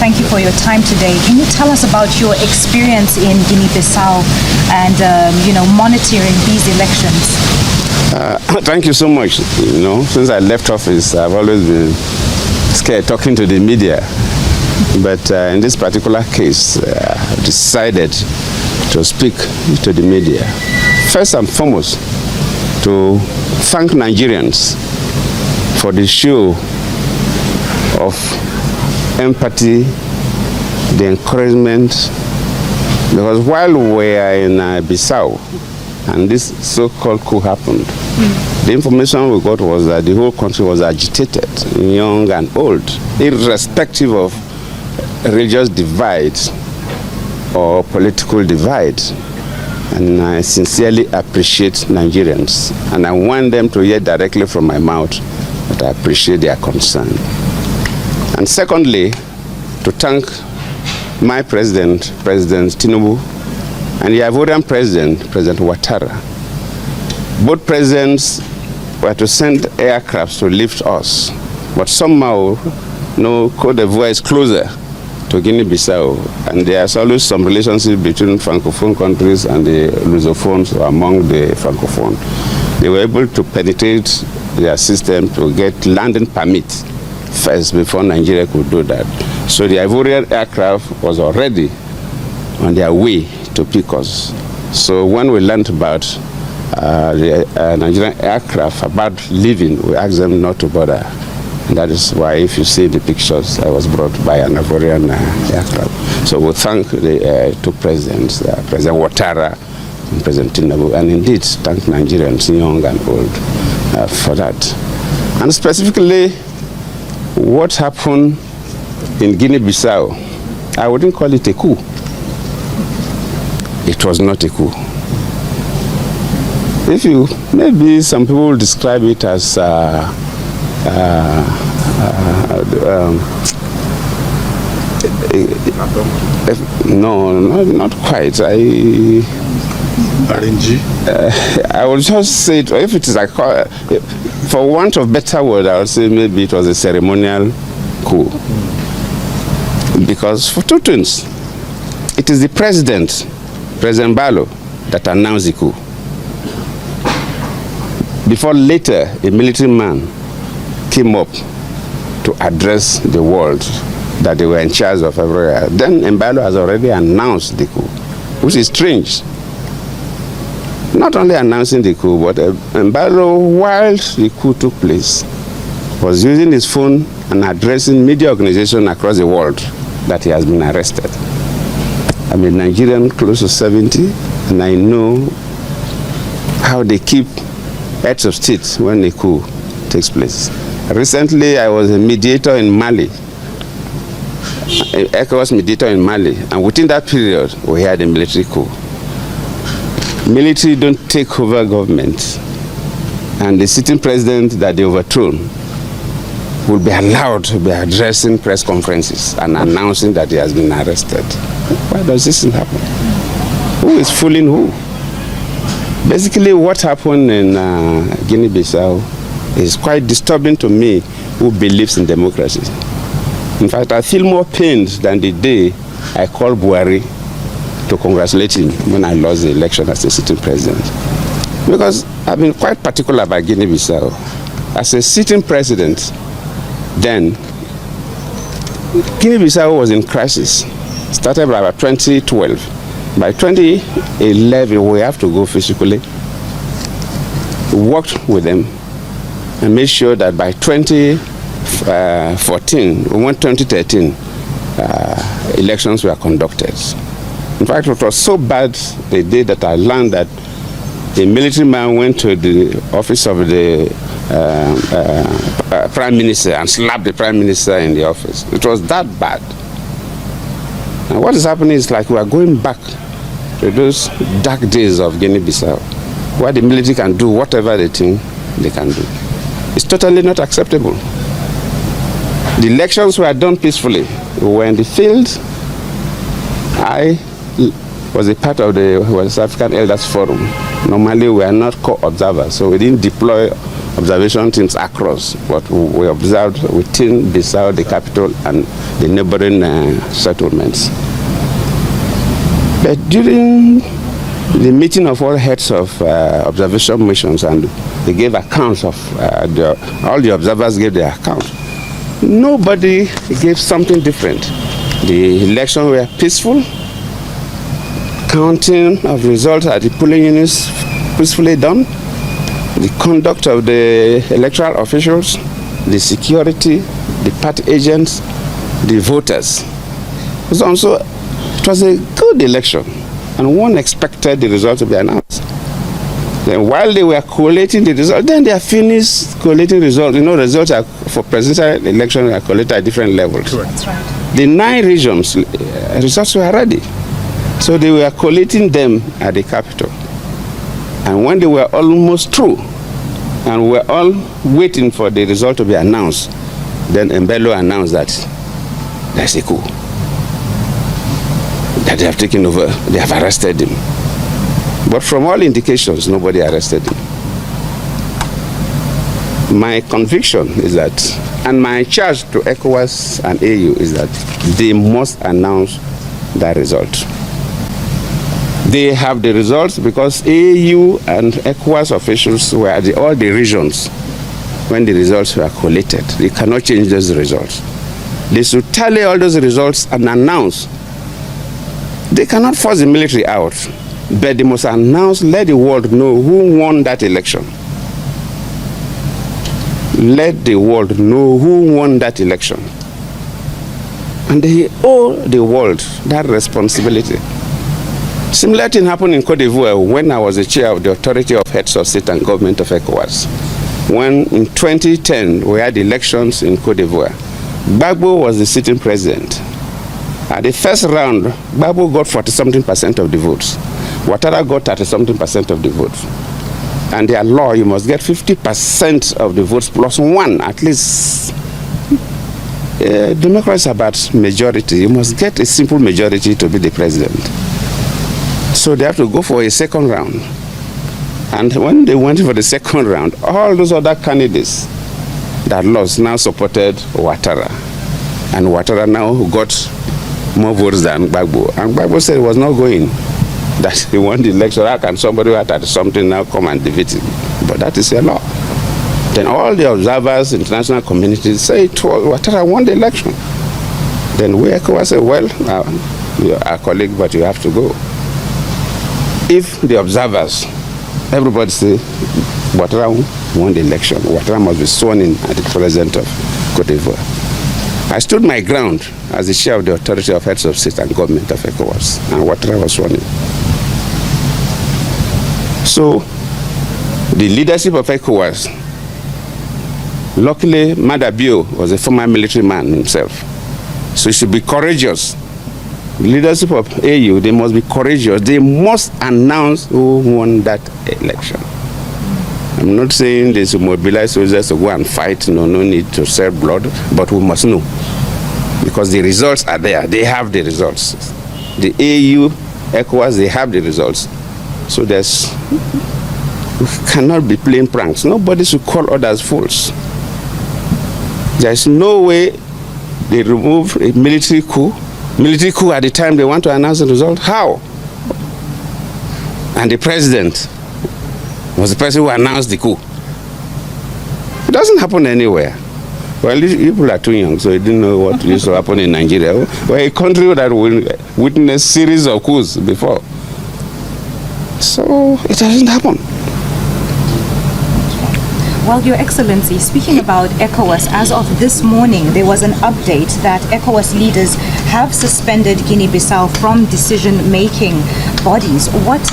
thank you for your time today. Can you tell us about your experience in Guinea-Bissau and, monitoring these elections? Thank you so much. Since I left office, I've always been scared talking to the media. But in this particular case, I decided to speak to the media. First and foremost, to thank Nigerians for the show of empathy, the encouragement, because while we are in Bissau and this so-called coup happened, the information we got was that the whole country was agitated, young and old, irrespective of religious divide or political divide. And I sincerely appreciate Nigerians, and I want them to hear directly from my mouth that I appreciate their concern. And secondly, to thank my president, President Tinubu, and the Ivorian president, President Ouattara. Both presidents were to send aircrafts to lift us, but somehow, Côte d'Ivoire is closer to Guinea-Bissau, and there's always some relationship between Francophone countries and the Lusophones, or among the Francophone. They were able to penetrate their system to get landing permit first before Nigeria could do that. So the Ivorian aircraft was already on their way to pick us. So when we learned about the Nigerian aircraft about leaving, we asked them not to bother. And that is why, if you see the pictures, I was brought by an Ivorian aircraft. So we thank the two presidents, President Ouattara and President Tinubu, and indeed thank Nigerians, young and old, for that. And specifically, what happened in Guinea-Bissau, I wouldn't call it a coup. It was not a coup. Maybe some people describe it as no, not quite. I would just say, if it is like, for want of better word, I would say maybe it was a ceremonial coup. Because for two things, it is the President Ballo, that announced the coup. Before later, a military man came up to address the world that they were in charge of everywhere. Then Mbalo has already announced the coup, which is strange. Not only announcing the coup, but Mbalo, while the coup took place, was using his phone and addressing media organizations across the world that he has been arrested. I'm a Nigerian close to 70, and I know how they keep heads of state when a coup takes place. Recently, I was a mediator in Mali, an ECOWAS mediator in Mali, and within that period, we had a military coup. Military don't take over government, and the sitting president that they overthrown will be allowed to be addressing press conferences and announcing that he has been arrested. Why does this happen? Who is fooling who? Basically, what happened in Guinea-Bissau is quite disturbing to me, who believes in democracy. In fact, I feel more pained than the day I called Buhari to congratulate him when I lost the election as the sitting president. Because I've been quite particular about Guinea-Bissau. As a sitting president, then Guinea-Bissau was in crisis. Started by about 2012. By 2011, we have to go physically. We worked with them and made sure that by 2014, 2013, elections were conducted. In fact, it was so bad the day that I learned that a military man went to the office of the Prime Minister and slapped the Prime Minister in the office. It was that bad. And what is happening is like we are going back to those dark days of Guinea-Bissau, where the military can do whatever they think they can do. It's totally not acceptable. The elections were done peacefully. We were in the field. I was a part of the West African Elders Forum. Normally, we are not co-observers, so we didn't deploy observation teams across, but we observed within Bissau, the capital, and the neighboring settlements. But during the meeting of all heads of observation missions, and they gave accounts of, all the observers gave their account, nobody gave something different. The elections were peaceful, counting of results at the polling units peacefully done, the conduct of the electoral officials, the security, the party agents, the voters. So it was a good election, and one expected the result to be announced. Then while they were collating the result, then they are finished collating results. You know, results are, for presidential election are collated at different levels. Correct. That's right. The 9 regions, results were ready. So they were collating them at the capital. And when they were almost through, and we were all waiting for the result to be announced, then Mbello announced that there's a coup, that they have taken over, they have arrested him. But from all indications, nobody arrested him. My conviction is that, and my charge to ECOWAS and AU is that they must announce that result. They have the results because AU and ECOWAS officials were at all the regions when the results were collated. They cannot change those results. They should tally all those results and announce. They cannot force the military out, but they must announce, let the world know who won that election. Let the world know who won that election. And they owe the world that responsibility. Similar thing happened in Cote d'Ivoire when I was the chair of the Authority of Heads of State and Government of ECOWAS. When in 2010 we had elections in Cote d'Ivoire, Gbagbo was the sitting president. At the first round, Gbagbo got 40-something% of the votes. Ouattara got 30-something% of the votes. And their law, you must get 50% of the votes plus 1, at least. Democracy is about majority. You must get a simple majority to be the president. So they have to go for a second round. And when they went for the second round, all those other candidates that lost now supported Ouattara. And Ouattara now got more votes than Gbagbo. And Gbagbo said he was not going, that he won the election. How can somebody who had something now come and defeat him? But that is a law. Then all the observers, international communities say Ouattara won the election. Then we ECOWAS say, well, you're our colleague, but you have to go. If the observers, everybody say Ouattara won the election, Ouattara must be sworn in as the president of Cote d'Ivoire. I stood my ground as the chair of the Authority of Heads of State and Government of ECOWAS, and Ouattara was sworn in. So, the leadership of ECOWAS, luckily, Madabio was a former military man himself, so he should be courageous. The leadership of AU, they must be courageous. They must announce who won that election. I'm not saying they should mobilize soldiers to go and fight. No need to shed blood, but we must know. Because the results are there. They have the results. The AU, ECOWAS, they have the results. So we cannot be playing pranks. Nobody should call others fools. There's no way they remove a military coup. Military coup at the time they want to announce the result. How? And the president was the person who announced the coup. It doesn't happen anywhere. Well, these people are too young, so they didn't know what used to happen in Nigeria. We're a country that witnessed a series of coups before. So it doesn't happen. Well, Your Excellency, speaking about ECOWAS, as of this morning, there was an update that ECOWAS leaders have suspended Guinea-Bissau from decision-making bodies. What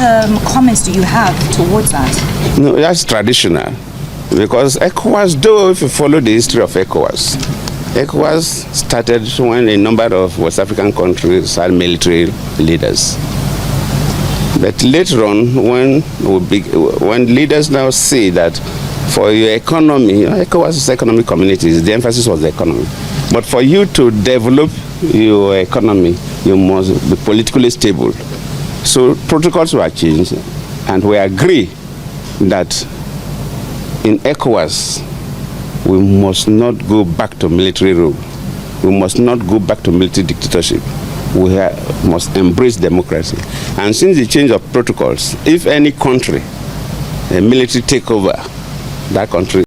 comments do you have towards that? No, that's traditional. Because ECOWAS, though, if you follow the history of ECOWAS started when a number of West African countries had military leaders. But later on, when leaders now see that for your economy, ECOWAS is economic communities, the emphasis was the economy. But for you to develop your economy, you must be politically stable. So protocols were changed, and we agree that in ECOWAS, we must not go back to military rule. We must not go back to military dictatorship. We must embrace democracy. And since the change of protocols, if any country, a military takeover, that country